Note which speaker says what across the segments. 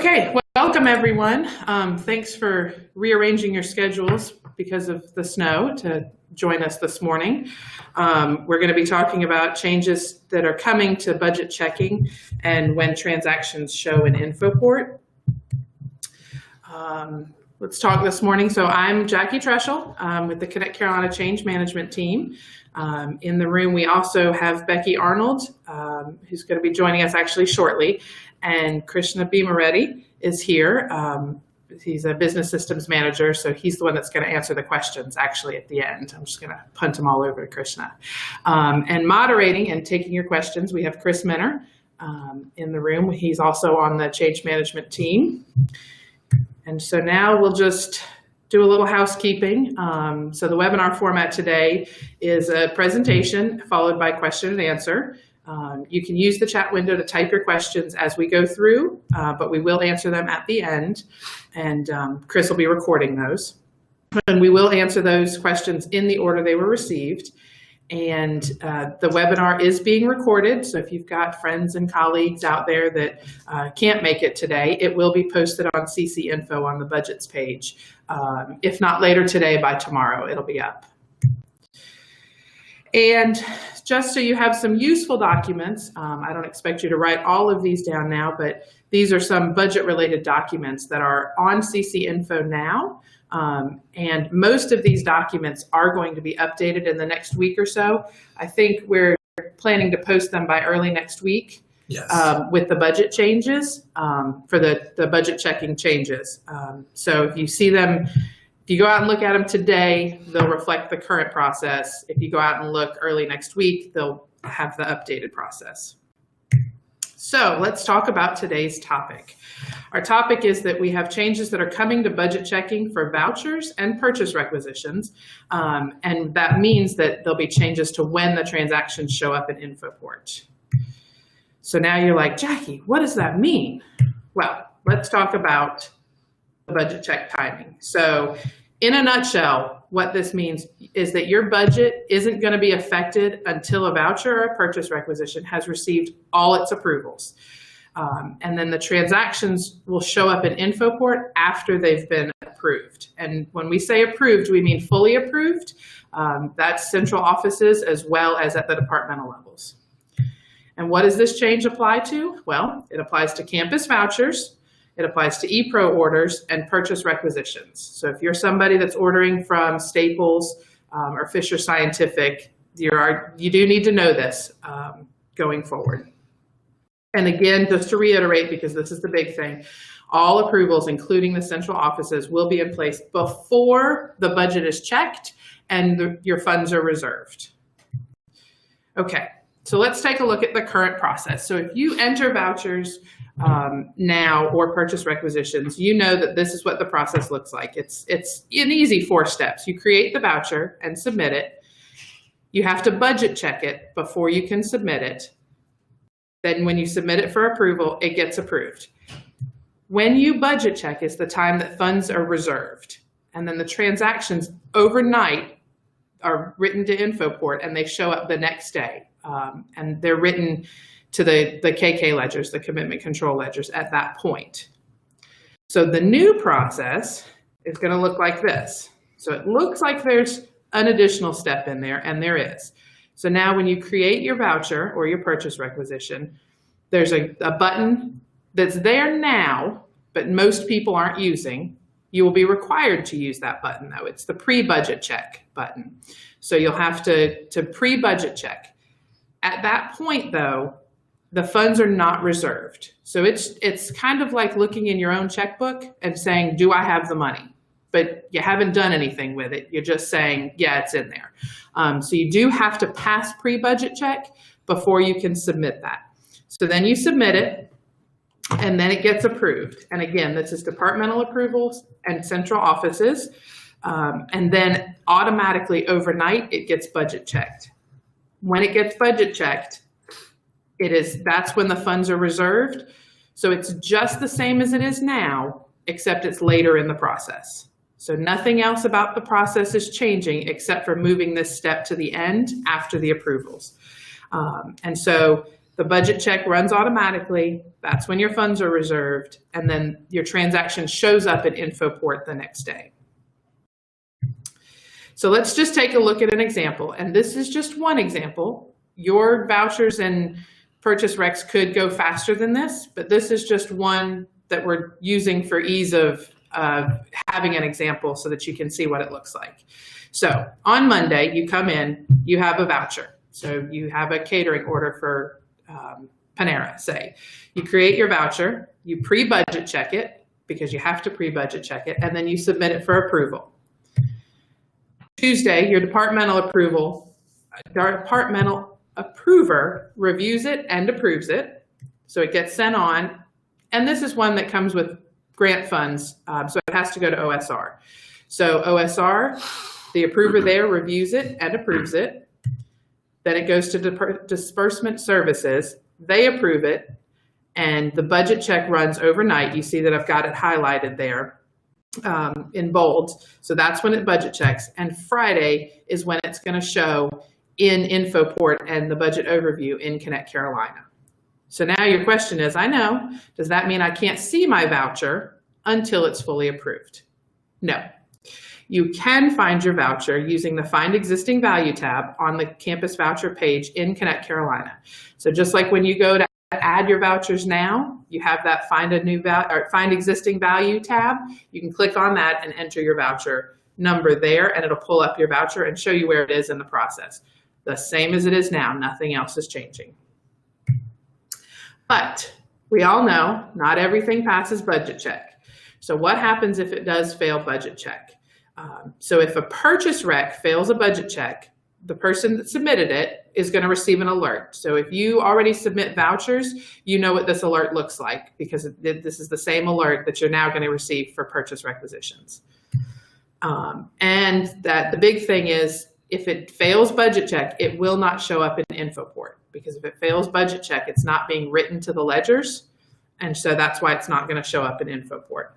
Speaker 1: Okay, welcome everyone. Thanks for rearranging your schedules because of the snow to join us this morning. We're going to be talking about changes that are coming to budget checking and when transactions show in InfoPorte. Let's talk this morning. So I'm Jackie Treschel with the Connect Carolina Change Management team. In the room, we also have Becky Arnold, who's going to be joining us actually shortly, and Krishna Bhimareddy is here. He's a business systems manager, so he's the one that's going to answer the questions actually at the end. I'm just going to punt them all over to Krishna. And moderating and taking your questions, we have Chris Minner in the room. He's also on the change management team. And so now we'll just do a little housekeeping. So the webinar format today is a presentation followed by question and answer. You can use the chat window to type your questions as we go through, but we will answer them at the end, and Chris will be recording those. And we will answer those questions in the order they were received. And the webinar is being recorded, so if you've got friends and colleagues out there that can't make it today, it will be posted on CC Info on the budgets page. If not later today, by tomorrow, it'll be up. And just so you have some useful documents, I don't expect you to write all of these down now, but these are some budget-related documents that are on CC Info now. And most of these documents are going to be updated in the next week or so. I think we're planning to post them by early next week. Yes. With the budget changes, for the budget checking changes. So if you see them, if you go out and look at them today, they'll reflect the current process. If you go out and look early next week, they'll have the updated process. So let's talk about today's topic. Our topic is that we have changes that are coming to budget checking for vouchers and purchase requisitions. And that means that there'll be changes to when the transactions show up in InfoPorte. So now you're like, Jackie, what does that mean? Well, let's talk about the budget check timing. So in a nutshell, what this means is that your budget isn't going to be affected until a voucher or a purchase requisition has received all its approvals. And then the transactions will show up in InfoPorte after they've been approved. And when we say approved, we mean fully approved. That's central offices as well as at the departmental levels. And what does this change apply to? Well, it applies to campus vouchers, it applies to ePro orders, and purchase requisitions. So if you're somebody that's ordering from Staples or Fisher Scientific, you do need to know this going forward. And again, just to reiterate, because this is the big thing, all approvals, including the central offices, will be in place before the budget is checked and your funds are reserved. Okay. So let's take a look at the current process. So if you enter vouchers now or purchase requisitions, you know that this is what the process looks like. It's an easy 4 steps. You create the voucher and submit it. You have to budget check it before you can submit it. Then when you submit it for approval, it gets approved. When you budget check is the time that funds are reserved. And then the transactions overnight are written to InfoPorte and they show up the next day. And they're written to the KK ledgers, the commitment control ledgers at that point. So the new process is going to look like this. So it looks like there's an additional step in there, and there is. So now when you create your voucher or your purchase requisition, there's a button that's there now, but most people aren't using. You will be required to use that button though. It's the pre-budget check button. So you'll have to pre-budget check. At that point, though, the funds are not reserved. So it's kind of like looking in your own checkbook and saying, do I have the money? But you haven't done anything with it. You're just saying, yeah, it's in there. So you do have to pass pre-budget check before you can submit that. So then you submit it, and then it gets approved. And again, this is departmental approvals and central offices. And then automatically overnight, it gets budget checked. When it gets budget checked, that's when the funds are reserved. So it's just the same as it is now, except it's later in the process. So nothing else about the process is changing except for moving this step to the end after the approvals. And so The budget check runs automatically. That's when your funds are reserved. And then your transaction shows up in InfoPorte the next day. So let's just take a look at an example. And this is just one example. Your vouchers and purchase recs could go faster than this, but this is just one that we're using for ease of having an example so that you can see what it looks like. So on Monday, you come in, you have a voucher. So you have a catering order for Panera, say. You create your voucher, you pre-budget check it, because you have to pre-budget check it, and then you submit it for approval. Tuesday, your departmental approver reviews it and approves it. So it gets sent on. And this is one that comes with grant funds, so it has to go to OSR. So OSR, the approver there reviews it and approves it. Then it goes to disbursement services. They approve it, and the budget check runs overnight. You see that I've got it highlighted there in bold. So that's when it budget checks. And Friday is when it's going to show in InfoPorte and the budget overview in Connect Carolina. So now your question is, I know, does that mean I can't see my voucher until it's fully approved? No. You can find your voucher using the Find Existing Value tab on the campus voucher page in Connect Carolina. So just like when you go to add your vouchers now, you have that Find Existing Value tab. You can click on that and enter your voucher number there, and it'll pull up your voucher and show you where it is in the process. The same as it is now, nothing else is changing. But we all know not everything passes budget check. So what happens if it does fail budget check? So if a purchase rec fails a budget check, the person that submitted it is going to receive an alert. So if you already submit vouchers, you know what this alert looks like, because this is the same alert that you're now going to receive for purchase requisitions. And that the big thing is, if it fails budget check, it will not show up in InfoPorte, because if it fails budget check, it's not being written to the ledgers. And so that's why it's not going to show up in InfoPorte.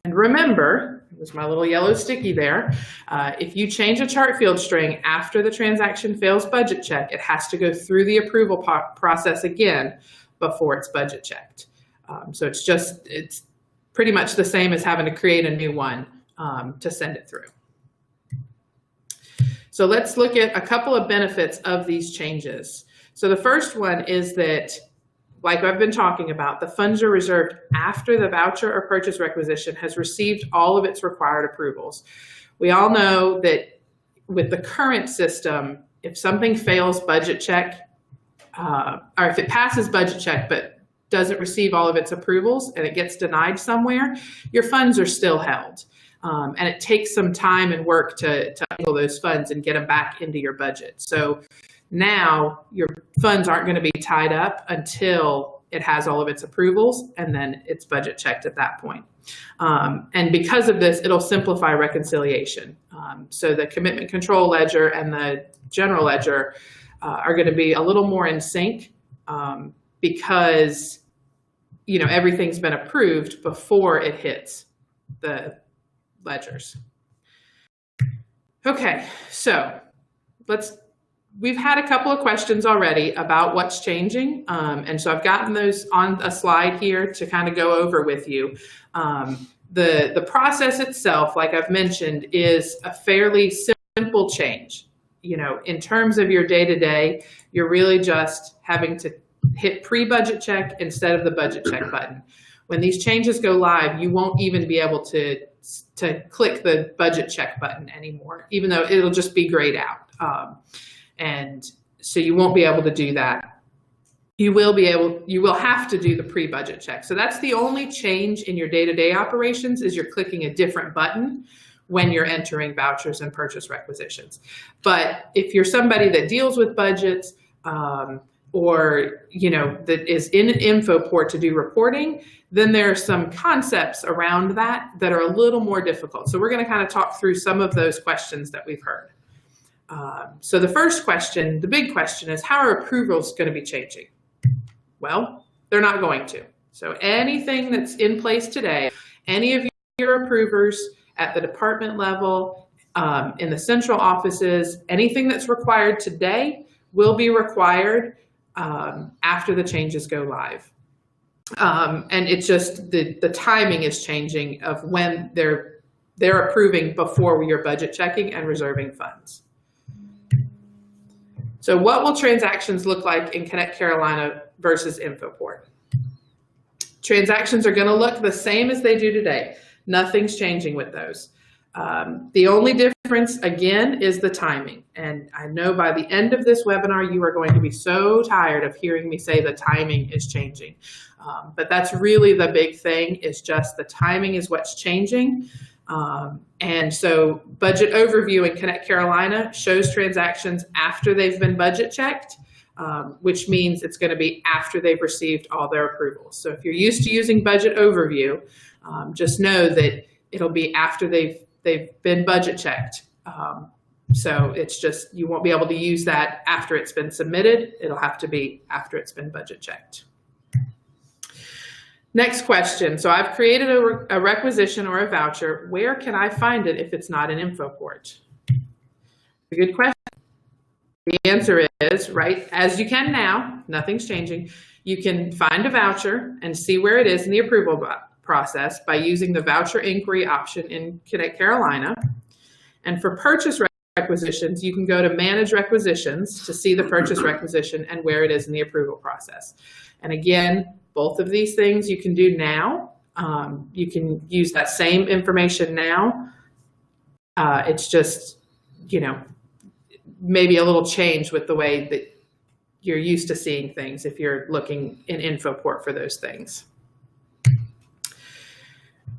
Speaker 1: And remember, there's my little yellow sticky there. If you change a chart field string after the transaction fails budget check, it has to go through the approval process again before it's budget checked. So it's pretty much the same as having to create a new one to send it through. So let's look at a couple of benefits of these changes. So the first one is that, like I've been talking about, the funds are reserved after the voucher or purchase requisition has received all of its required approvals. We all know that with the current system, if something fails budget check, or if it passes budget check but doesn't receive all of its approvals and it gets denied somewhere, your funds are still held. And it takes some time and work to handle those funds and get them back into your budget. So now your funds aren't going to be tied up until it has all of its approvals, and then it's budget checked at that point. And because of this, it'll simplify reconciliation. So the commitment control ledger and the general ledger are going to be a little more in sync because everything's been approved before it hits the ledgers. Okay, so we've had a couple of questions already about what's changing, and so I've gotten those on a slide here to kind of go over with you. The process itself, like I've mentioned, is a fairly simple change. In terms of your day-to-day, you're really just having to hit pre-budget check instead of the budget check button. When these changes go live, you won't even be able to click the budget check button anymore, even though it'll just be grayed out. And so you won't be able to do that. You will have to do the pre-budget check. So that's the only change in your day-to-day operations, is you're clicking a different button when you're entering vouchers and purchase requisitions. But if you're somebody that deals with budgets, or that is in InfoPorte to do reporting, then there are some concepts around that are a little more difficult. So we're going to kind of talk through some of those questions that we've heard. So the first question, the big question, is how are approvals going to be changing? Well, they're not going to. So anything that's in place today, any of your approvers at the department level, in the central offices, anything that's required today will be required after the changes go live. And it's just the timing is changing of when they're approving before you're budget checking and reserving funds. So what will transactions look like in Connect Carolina versus InfoPorte? Transactions are going to look the same as they do today. Nothing's changing with those. The only difference, again, is the timing. And I know by the end of this webinar, you are going to be so tired of hearing me say the timing is changing. But that's really the big thing, is just the timing is what's changing. And so budget overview in Connect Carolina shows transactions after they've been budget checked, which means it's going to be after they've received all their approvals. So if you're used to using budget overview, just know that it'll be after they've been budget checked. So it's just, you won't be able to use that after it's been submitted. It'll have to be after it's been budget checked. Next question. So I've created a requisition or a voucher. Where can I find it if it's not in InfoPorte? A good question. The answer is, right, as you can now, nothing's changing. You can find a voucher and see where it is in the approval process by using the voucher inquiry option in Connect Carolina. And for purchase requisitions, you can go to manage requisitions to see the purchase requisition and where it is in the approval process. And again, both of these things you can do now. You can use that same information now. It's just, you know, maybe a little change with the way that you're used to seeing things if you're looking in InfoPorte for those things.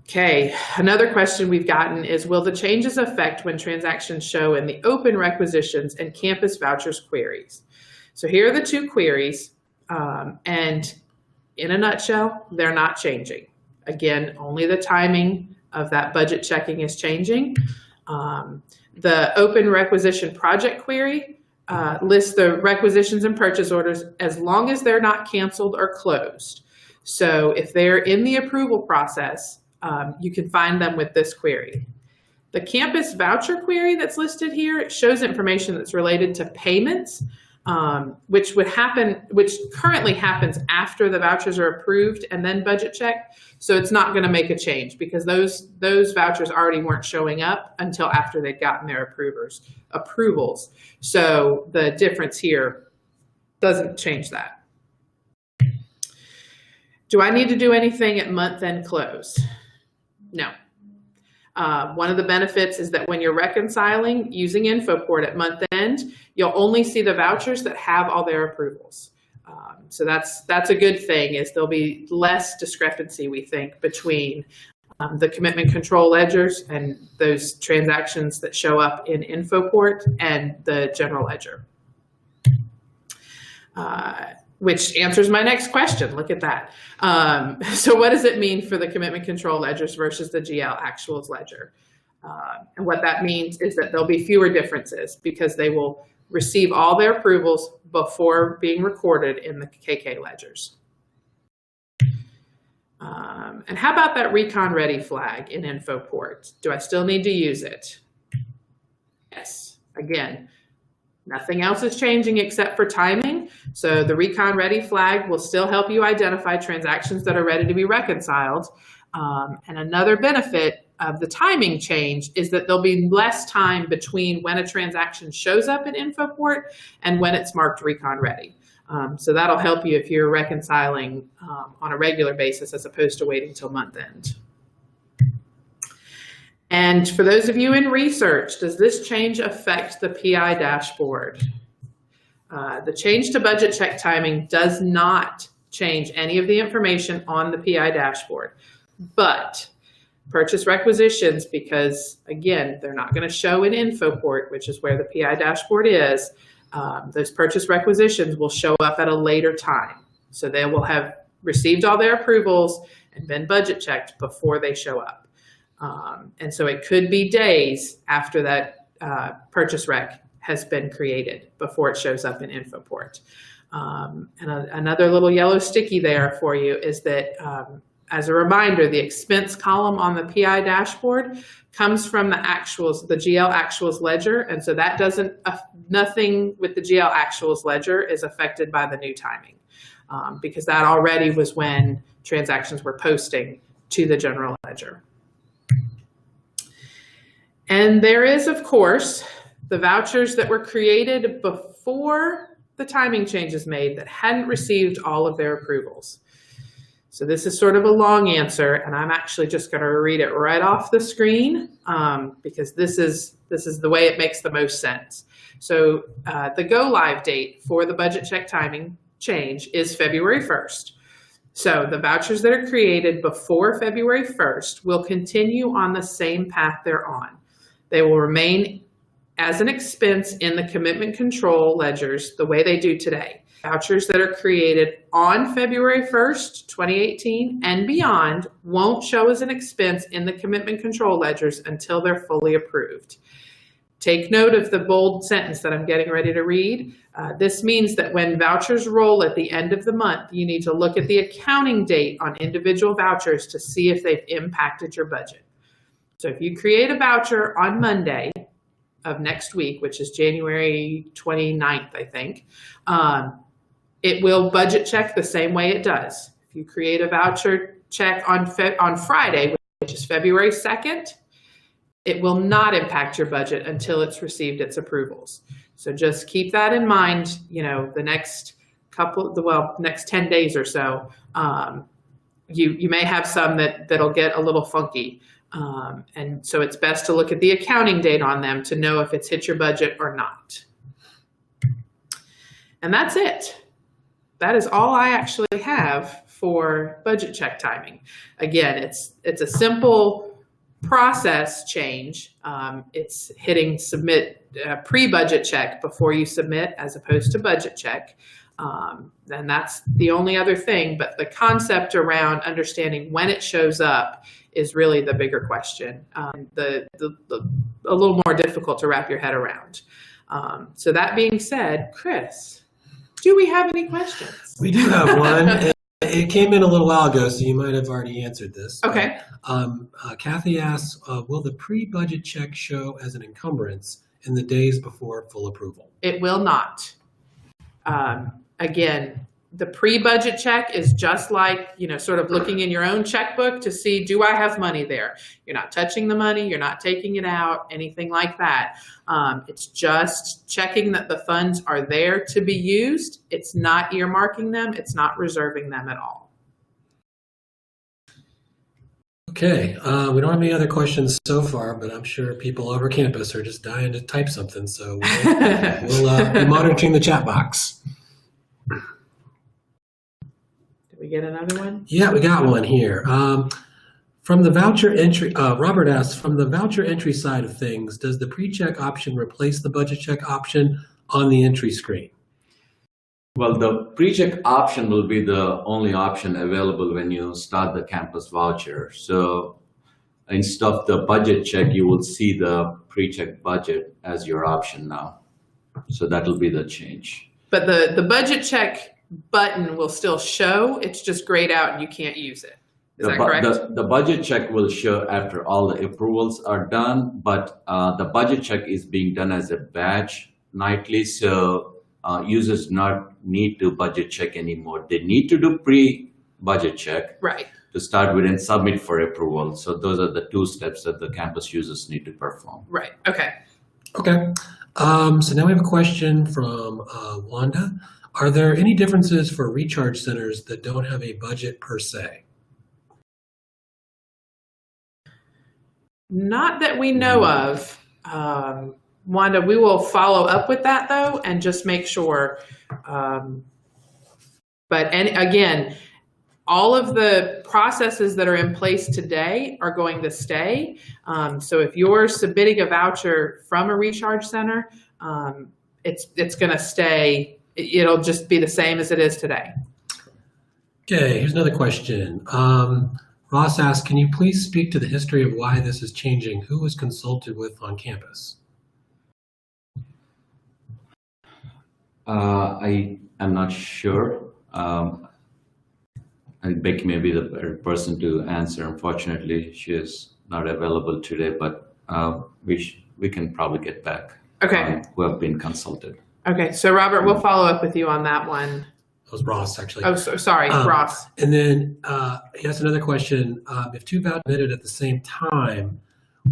Speaker 1: Okay, another question we've gotten is, will the changes affect when transactions show in the open requisitions and campus vouchers queries? So here are the two queries, and in a nutshell, they're not changing. Again, only the timing of that budget checking is changing. The open requisition project query lists the requisitions and purchase orders as long as they're not canceled or closed. So if they're in the approval process, you can find them with this query. The campus voucher query that's listed here, it shows information that's related to payments, which currently happens after the vouchers are approved and then budget checked. So it's not going to make a change because those vouchers already weren't showing up until after they'd gotten their approvals. So the difference here doesn't change that. Do I need to do anything at month-end close? No. One of the benefits is that when you're reconciling using InfoPorte at month end, you'll only see the vouchers that have all their approvals. So that's a good thing, is there'll be less discrepancy, we think, between the commitment control ledgers and those transactions that show up in InfoPorte and the general ledger. Which answers my next question. Look at that. So what does it mean for the commitment control ledgers versus the GL actuals ledger? And what that means is that there'll be fewer differences because they will receive all their approvals before being recorded in the KK ledgers. And how about that recon ready flag in InfoPorte? Do I still need to use it? Yes. Again, nothing else is changing except for timing. So the recon ready flag will still help you identify transactions that are ready to be reconciled. And another benefit of the timing change is that there'll be less time between when a transaction shows up in InfoPorte and when it's marked recon ready. So that'll help you if you're reconciling on a regular basis as opposed to waiting till month end. And for those of you in research, does this change affect the PI dashboard? The change to budget check timing does not change any of the information on the PI dashboard, but purchase requisitions, because again, they're not going to show in InfoPorte, which is where the PI dashboard is, those purchase requisitions will show up at a later time. So they will have received all their approvals and been budget checked before they show up. And so it could be days after that purchase rec has been created before it shows up in InfoPorte. And another little yellow sticky there for you is that as a reminder, the expense column on the PI dashboard comes from the actuals, the GL actuals ledger. And so that doesn't, nothing with the GL actuals ledger is affected by the new timing because that already was when transactions were posting to the general ledger. And there is, of course, the vouchers that were created before the timing changes made that hadn't received all of their approvals. So this is sort of a long answer, and I'm actually just going to read it right off the screen because this is the way it makes the most sense. So the go live date for the budget check timing change is February 1st. So the vouchers that are created before February 1st will continue on the same path they're on. They will remain as an expense in the commitment control ledgers the way they do today. Vouchers that are created on February 1st, 2018 and beyond won't show as an expense in the commitment control ledgers until they're fully approved. Take note of the bold sentence that I'm getting ready to read. This means that when vouchers roll at the end of the month, you need to look at the accounting date on individual vouchers to see if they've impacted your budget. So if you create a voucher on Monday of next week, which is January 29th, I think, it will budget check the same way it does. If you create a voucher check on Friday, which is February 2nd, it will not impact your budget until it's received its approvals. So just keep that in mind, you know, the next next 10 days or so. You may have some that'll get a little funky. And so it's best to look at the accounting date on them to know if it's hit your budget or not. And that's it. That is all I actually have for budget check timing. Again, it's a simple process change. It's hitting submit pre-budget check before you submit as opposed to budget check. And that's the only other thing, but the concept around understanding when it shows up is really the bigger question, a little more difficult to wrap your head around. So that being said, Chris, do we have any questions?
Speaker 2: We do have one. It came in a little while ago, so you might have already answered this.
Speaker 1: Okay.
Speaker 2: Kathy asks, will the pre-budget check show as an encumbrance in the days before full approval?
Speaker 1: It will not. Again, the pre-budget check is just like, you know, sort of looking in your own checkbook to see, do I have money there? You're not touching the money, you're not taking it out, anything like that. It's just checking that the funds are there to be used. It's not earmarking them, it's not reserving them at all.
Speaker 2: Okay, we don't have any other questions so far, but I'm sure people over campus are just dying to type something, so we'll be monitoring the chat box.
Speaker 1: Did we get another one?
Speaker 2: Yeah, we got one here. From the voucher entry, Robert asks, from the voucher entry side of things, does the pre-check option replace the budget check option on the entry screen?
Speaker 3: Well, the pre-check option will be the only option available when you start the campus voucher. So instead of the budget check, you will see the pre-check budget as your option now. So that will be the change.
Speaker 1: But the budget check button will still show, it's just grayed out and you can't use it. Is that correct?
Speaker 3: The budget check will show after all the approvals are done, but the budget check is being done as a batch nightly, so users do not need to budget check anymore. They need to do pre-budget check to start with and submit for approval. So those are the two steps that the campus users need to perform.
Speaker 1: Right, okay.
Speaker 2: Okay, so now we have a question from Wanda. Are there any differences for recharge centers that don't have a budget per se?
Speaker 1: Not that we know of. Wanda, we will follow up with that though and just make sure. And again, all of the processes that are in place today are going to stay. So if you're submitting a voucher from a recharge center, it's going to stay. It'll just be the same as it is today.
Speaker 2: Okay, here's another question. Ross asks, can you please speak to the history of why this is changing? Who was consulted with on campus?
Speaker 3: I am not sure. and Becky may be the better person to answer. Unfortunately, she is not available today, but we can probably get back.
Speaker 1: Okay.
Speaker 3: Who have been consulted.
Speaker 1: Okay, so Robert, we'll follow up with you on that one.
Speaker 2: That was Ross, actually.
Speaker 1: Oh, sorry, Ross.
Speaker 2: And then he has another question. If two vouchers are submitted at the same time,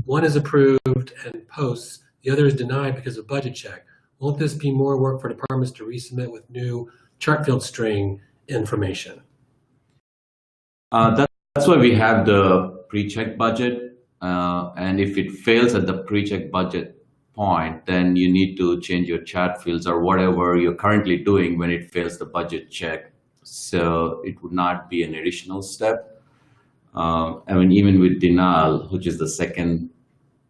Speaker 2: one is approved and posts, the other is denied because of budget check. Won't this be more work for departments to resubmit with new chart field string information?
Speaker 3: That's why we have the pre-check budget. And if it fails at the pre-check budget point, then you need to change your chart fields or whatever you're currently doing when it fails the budget check. So it would not be an additional step. I mean, even with denial, which is the second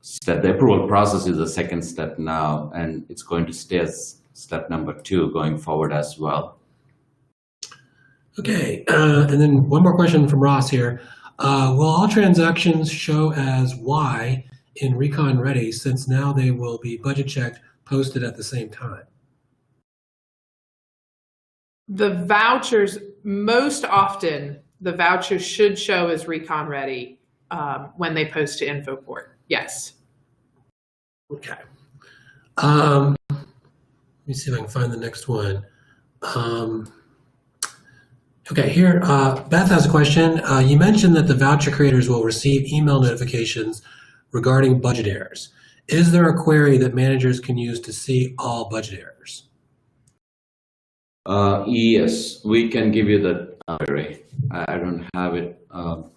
Speaker 3: step, the approval process is the second step now, and it's going to stay as step number 2 going forward as well.
Speaker 2: Okay, and then one more question from Ross here. Will all transactions show as Y in Recon Ready, since now they will be budget checked, posted at the same time?
Speaker 1: The vouchers, most often, the vouchers should show as Recon Ready when they post to InfoPorte. Yes.
Speaker 2: Okay. Let me see if I can find the next one. Okay, here, Beth has a question. You mentioned that the voucher creators will receive email notifications regarding budget errors. Is there a query that managers can use to see all budget errors?
Speaker 3: Yes, we can give you the query. I don't have it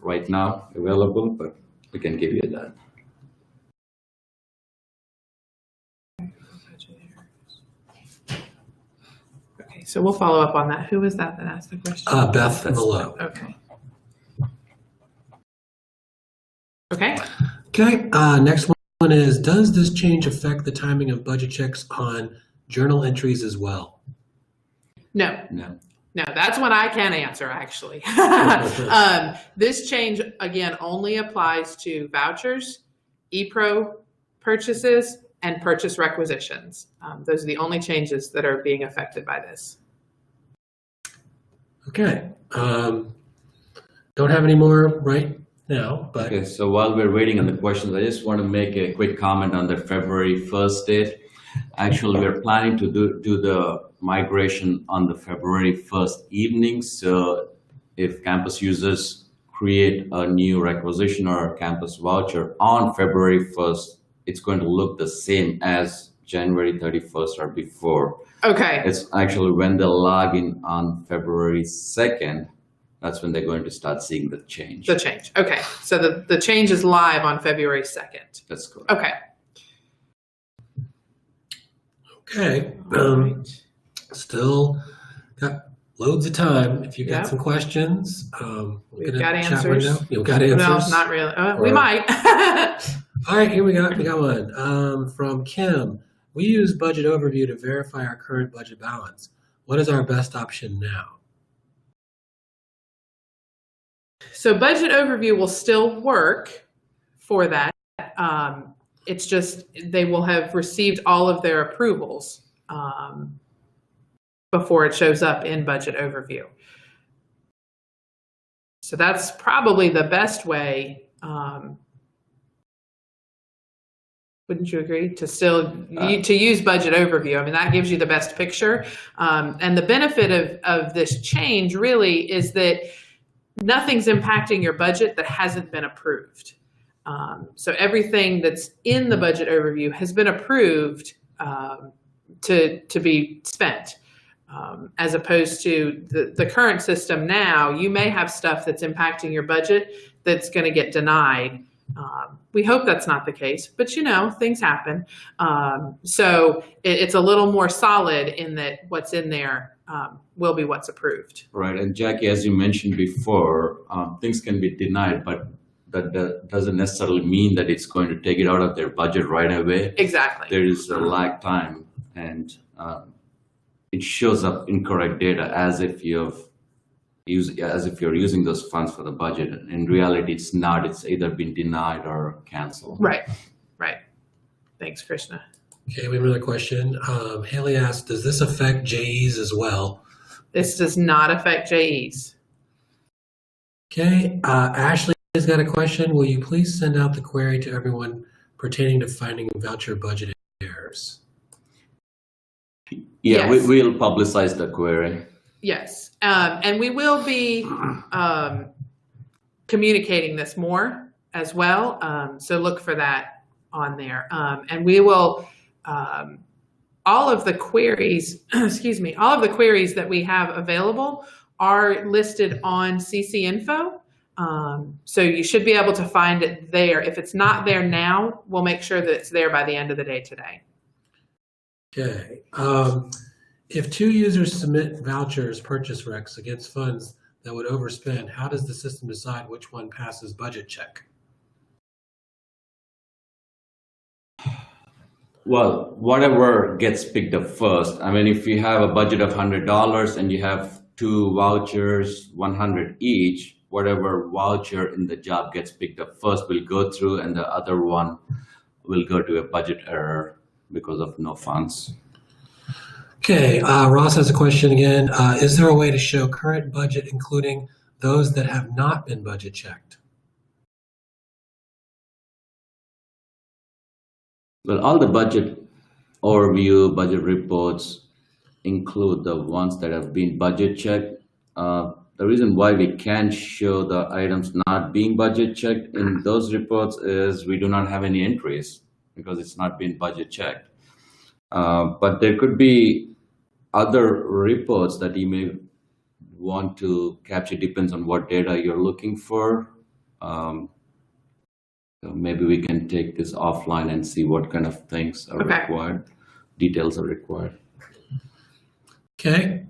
Speaker 3: right now available, but we can give you that.
Speaker 1: Okay, so we'll follow up on that. Who was that asked the question?
Speaker 2: Beth Malone.
Speaker 1: Okay. Okay.
Speaker 2: Okay, next one is, does this change affect the timing of budget checks on journal entries as well?
Speaker 1: No.
Speaker 3: No.
Speaker 1: No, that's one I can answer, actually. This change, again, only applies to vouchers, ePro purchases, and purchase requisitions. Those are the only changes that are being affected by this.
Speaker 2: Okay. Don't have any more right now, but...
Speaker 3: Okay, so while we're waiting on the questions, I just want to make a quick comment on the February 1st date. Actually, we're planning to do the migration on the February 1st evening. So if campus users create a new requisition or a campus voucher on February 1st, it's going to look the same as January 31st or before.
Speaker 1: Okay.
Speaker 3: It's actually when they log in on February 2nd, that's when they're going to start seeing the change.
Speaker 1: The change. Okay. So the change is live on February 2nd.
Speaker 3: That's correct.
Speaker 1: Okay.
Speaker 2: Okay.
Speaker 1: All right.
Speaker 2: Still got loads of time. If you got
Speaker 1: Yep.
Speaker 2: some questions,
Speaker 1: We've got answers.
Speaker 2: You've got answers?
Speaker 1: No, not really. We
Speaker 2: Or-
Speaker 1: might.
Speaker 2: All right, here we got one from Kim. We use budget overview to verify our current budget balance. What is our best option now?
Speaker 1: So budget overview will still work for that. It's just they will have received all of their approvals before it shows up in budget overview. So that's probably the best way. Wouldn't you agree to to use budget overview? I mean, that gives you the best picture. And the benefit of this change really is that nothing's impacting your budget that hasn't been approved. So everything that's in the budget overview has been approved to be spent. As opposed to the current system now, you may have stuff that's impacting your budget that's going to get denied. We hope that's not the case, but things happen. So it's a little more solid in that what's in there will be what's approved.
Speaker 3: Right, and Jackie, as you mentioned before, things can be denied, but that doesn't necessarily mean that it's going to take it out of their budget right away.
Speaker 1: Exactly.
Speaker 3: There is a lag time, and it shows up incorrect data as if you're using those funds for the budget. In reality, it's not. It's either been denied or canceled.
Speaker 1: Right. Thanks, Krishna.
Speaker 2: Okay, we have another question. Haley asked, does this affect JEs as well?
Speaker 1: This does not affect JEs.
Speaker 2: Okay, Ashley has got a question. Will you please send out the query to everyone pertaining to finding voucher budget errors?
Speaker 3: Yeah,
Speaker 1: Yes.
Speaker 3: we'll publicize the query.
Speaker 1: Yes, and we will be communicating this more as well. So look for that on there. And we will, all of the queries, excuse me, all of the queries that we have available are listed on CC Info. So you should be able to find it there. If it's not there now, we'll make sure that it's there by the end of the day today.
Speaker 2: Okay. If two users submit vouchers, purchase recs against funds that would overspend, how does the system decide which one passes budget check?
Speaker 3: Well, whatever gets picked up first. I mean, if you have a budget of $100 and you have two vouchers, 100 each, whatever voucher in the job gets picked up first will go through, and the other one will go to a budget error because of no funds.
Speaker 2: Okay, Ross has a question again. Is there a way to show current budget, including those that have not been budget checked?
Speaker 3: Well, all the budget overview, budget reports include the ones that have been budget checked. The reason why we can't show the items not being budget checked in those reports is we do not have any entries because it's not been budget checked. But there could be other reports that you may want to capture, depends on what data you're looking for. So maybe we can take this offline and see what kind of things are required, details are required.
Speaker 2: Okay,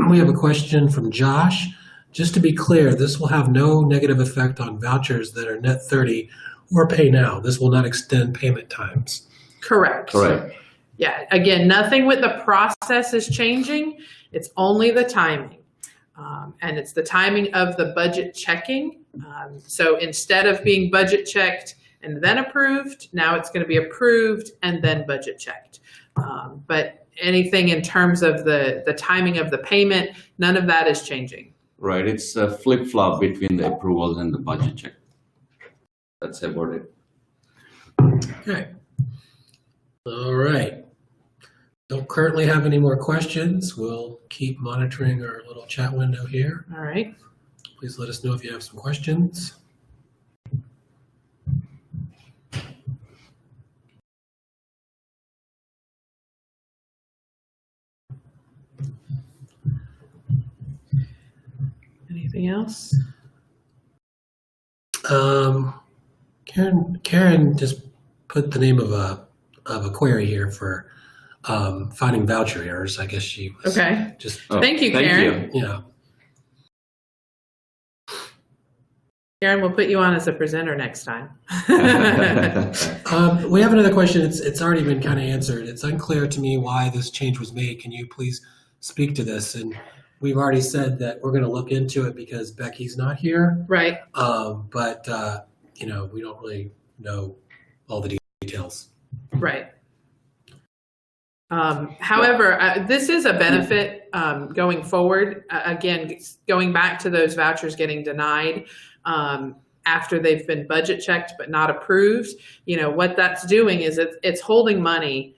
Speaker 2: we have a question from Josh. Just to be clear, this will have no negative effect on vouchers that are net 30 or pay now. This will not extend payment times.
Speaker 1: Correct.
Speaker 3: Correct.
Speaker 1: Yeah, again, nothing with the process is changing. It's only the timing. And it's the timing of the budget checking. So instead of being budget checked and then approved, now it's going to be approved and then budget checked. But anything in terms of the timing of the payment, none of that is changing.
Speaker 3: Right, it's a flip-flop between the approvals and the budget check. That's about it.
Speaker 2: Okay. All right. Don't currently have any more questions. We'll keep monitoring our little chat window here.
Speaker 1: All right.
Speaker 2: Please let us know if you have some questions.
Speaker 1: Anything else?
Speaker 2: Karen just put the name of a query here for finding voucher errors. I guess she was just.
Speaker 3: Oh,
Speaker 1: thank you, Karen.
Speaker 2: Yeah.
Speaker 1: Karen, we'll put you on as a presenter next time.
Speaker 2: We have another question. It's already been kind of answered. It's unclear to me why this change was made. Can you please speak to this? And we've already said that we're going to look into it because Becky's not here.
Speaker 1: Right.
Speaker 2: But we don't really know all the details.
Speaker 1: Right. However, this is a benefit going forward. Again, going back to those vouchers getting denied after they've been budget checked but not approved. What that's doing is it's holding money.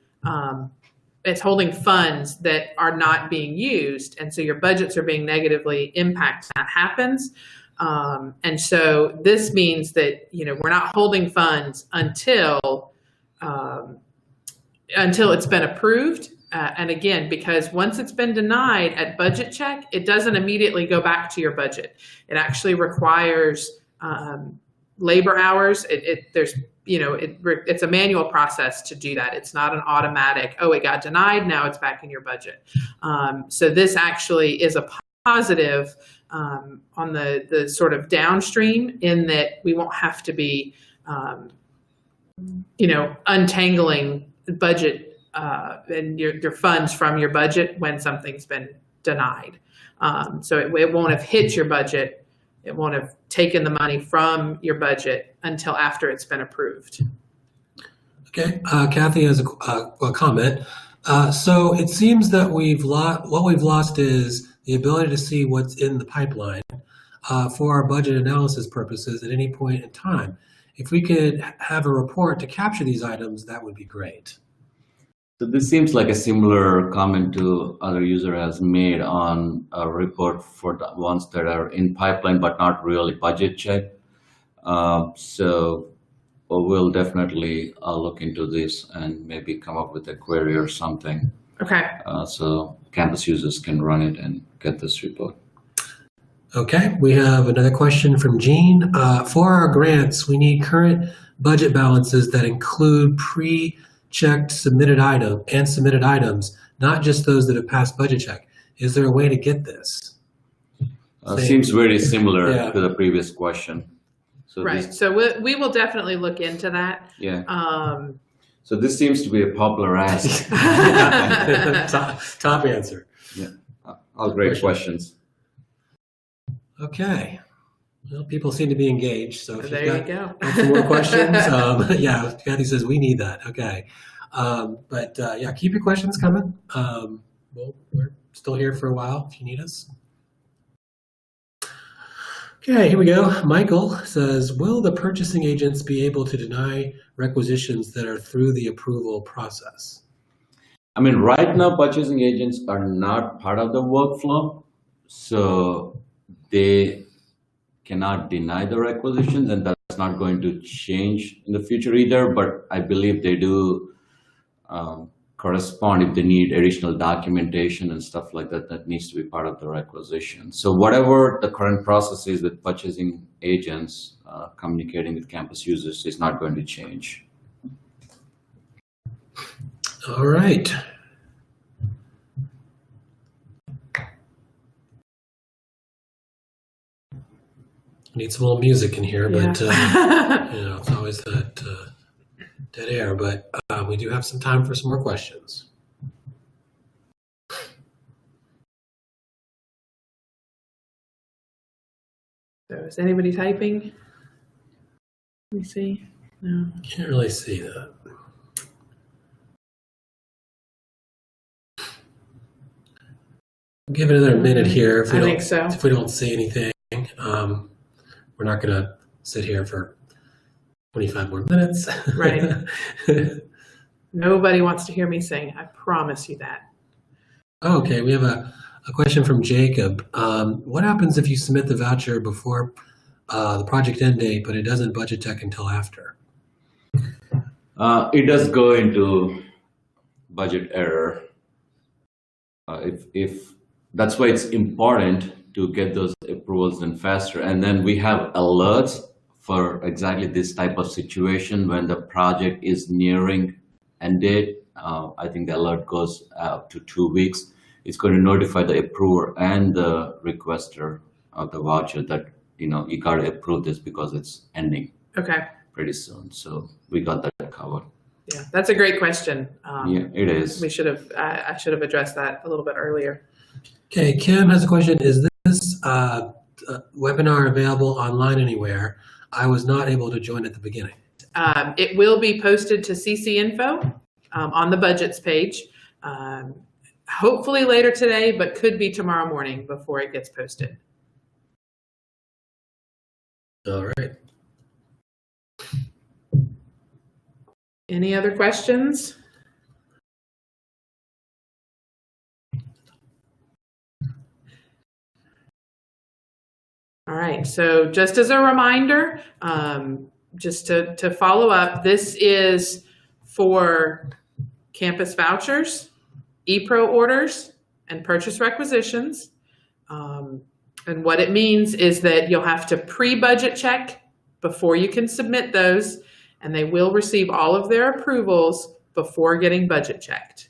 Speaker 1: It's holding funds that are not being used, and so your budgets are being negatively impacted. That happens. And so this means that we're not holding funds until it's been approved. And again, because once it's been denied at budget check, it doesn't immediately go back to your budget. It actually requires labor hours. It's a manual process to do that. It's not an automatic, oh, it got denied, now it's back in your budget. So this actually is a positive on the sort of downstream, in that we won't have to be, untangling the budget and your funds from your budget when something's been denied. So it won't have hit your budget. It won't have taken the money from your budget until after it's been approved.
Speaker 2: Okay, Kathy has a comment. So it seems that what we've lost is the ability to see what's in the pipeline. for our budget analysis purposes at any point in time. If we could have a report to capture these items, that would be great.
Speaker 3: So this seems like a similar comment to other user has made on a report for the ones that are in pipeline but not really budget checked. So we'll definitely look into this and maybe come up with a query or something.
Speaker 1: Okay.
Speaker 3: So campus users can run it and get this report.
Speaker 2: Okay, we have another question from Jean. For our grants, we need current budget balances that include pre-checked submitted items, not just those that have passed budget check. Is there a way to get this?
Speaker 3: Seems very similar to the previous question. So
Speaker 1: right. So we will definitely look into that.
Speaker 3: Yeah. So this seems to be a popular ask.
Speaker 2: Top answer.
Speaker 3: Yeah. All great questions.
Speaker 2: Okay. Well, people seem to be engaged. So if
Speaker 1: there
Speaker 2: you've
Speaker 1: you
Speaker 2: got
Speaker 1: go.
Speaker 2: some more questions, yeah, Kathy says we need that. Okay. But yeah, keep your questions coming. Well, we're still here for a while if you need us. Okay, here we go. Michael says, will the purchasing agents be able to deny requisitions that are through the approval process?
Speaker 3: I mean, right now, purchasing agents are not part of the workflow, so they cannot deny the requisitions, and that's not going to change in the future either, but I believe they do correspond if they need additional documentation and stuff like that, that needs to be part of the requisition. So whatever the current process is with purchasing agents communicating with campus users is not going to change.
Speaker 2: All right. Need some little music in here, but you know, it's always that dead air. But we do have some time for some more questions.
Speaker 1: So is anybody typing? Let me see. No.
Speaker 2: Can't really see that. Give it another minute here. If we
Speaker 1: I
Speaker 2: don't,
Speaker 1: think so.
Speaker 2: If we don't see anything, we're not going to sit here for 25 more minutes.
Speaker 1: Right. Nobody wants to hear me sing. I promise you that.
Speaker 2: Okay, we have a question from Jacob. What happens if you submit the voucher before the project end date, but it doesn't budget check until after?
Speaker 3: It does go into budget error. If that's why it's important to get those approvals done faster. And then we have alerts for exactly this type of situation when the project is nearing end date. I think the alert goes up to 2 weeks. It's going to notify the approver and the requester of the voucher that, you know, you got to approve this because it's ending pretty soon. So we got that covered.
Speaker 1: Yeah, that's a great question.
Speaker 3: Yeah, it is.
Speaker 1: We should have. I should have addressed that a little bit earlier.
Speaker 2: Okay, Kim has a question. Is this webinar available online anywhere? I was not able to join at the beginning.
Speaker 1: It will be posted to CC Info on the budgets page. Hopefully later today, but could be tomorrow morning before it gets posted.
Speaker 2: All right.
Speaker 1: Any other questions? All right, so just as a reminder, just to follow up, this is for campus vouchers, ePro orders, and purchase requisitions. And what it means is that you'll have to pre-budget check before you can submit those, and they will receive all of their approvals before getting budget checked.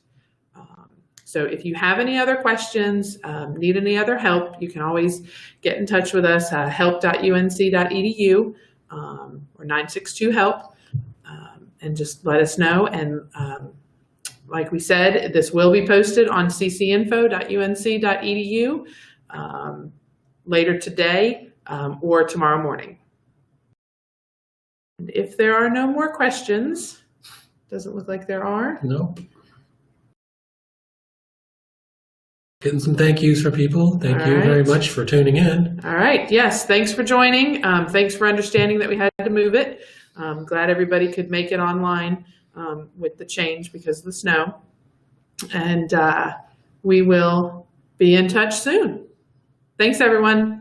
Speaker 1: So if you have any other questions, need any other help, you can always get in touch with us, help.unc.edu or 962-HELP, and just let us know. And like we said, this will be posted on ccinfo.unc.edu later today or tomorrow morning. And if there are no more questions, doesn't look like there are.
Speaker 2: Nope. Getting some thank yous for people. Thank you very much for tuning in.
Speaker 1: All right. Yes. Thanks for joining. Thanks for understanding that we had to move it. Glad everybody could make it online with the change because of the snow. And we will be in touch soon. Thanks, everyone.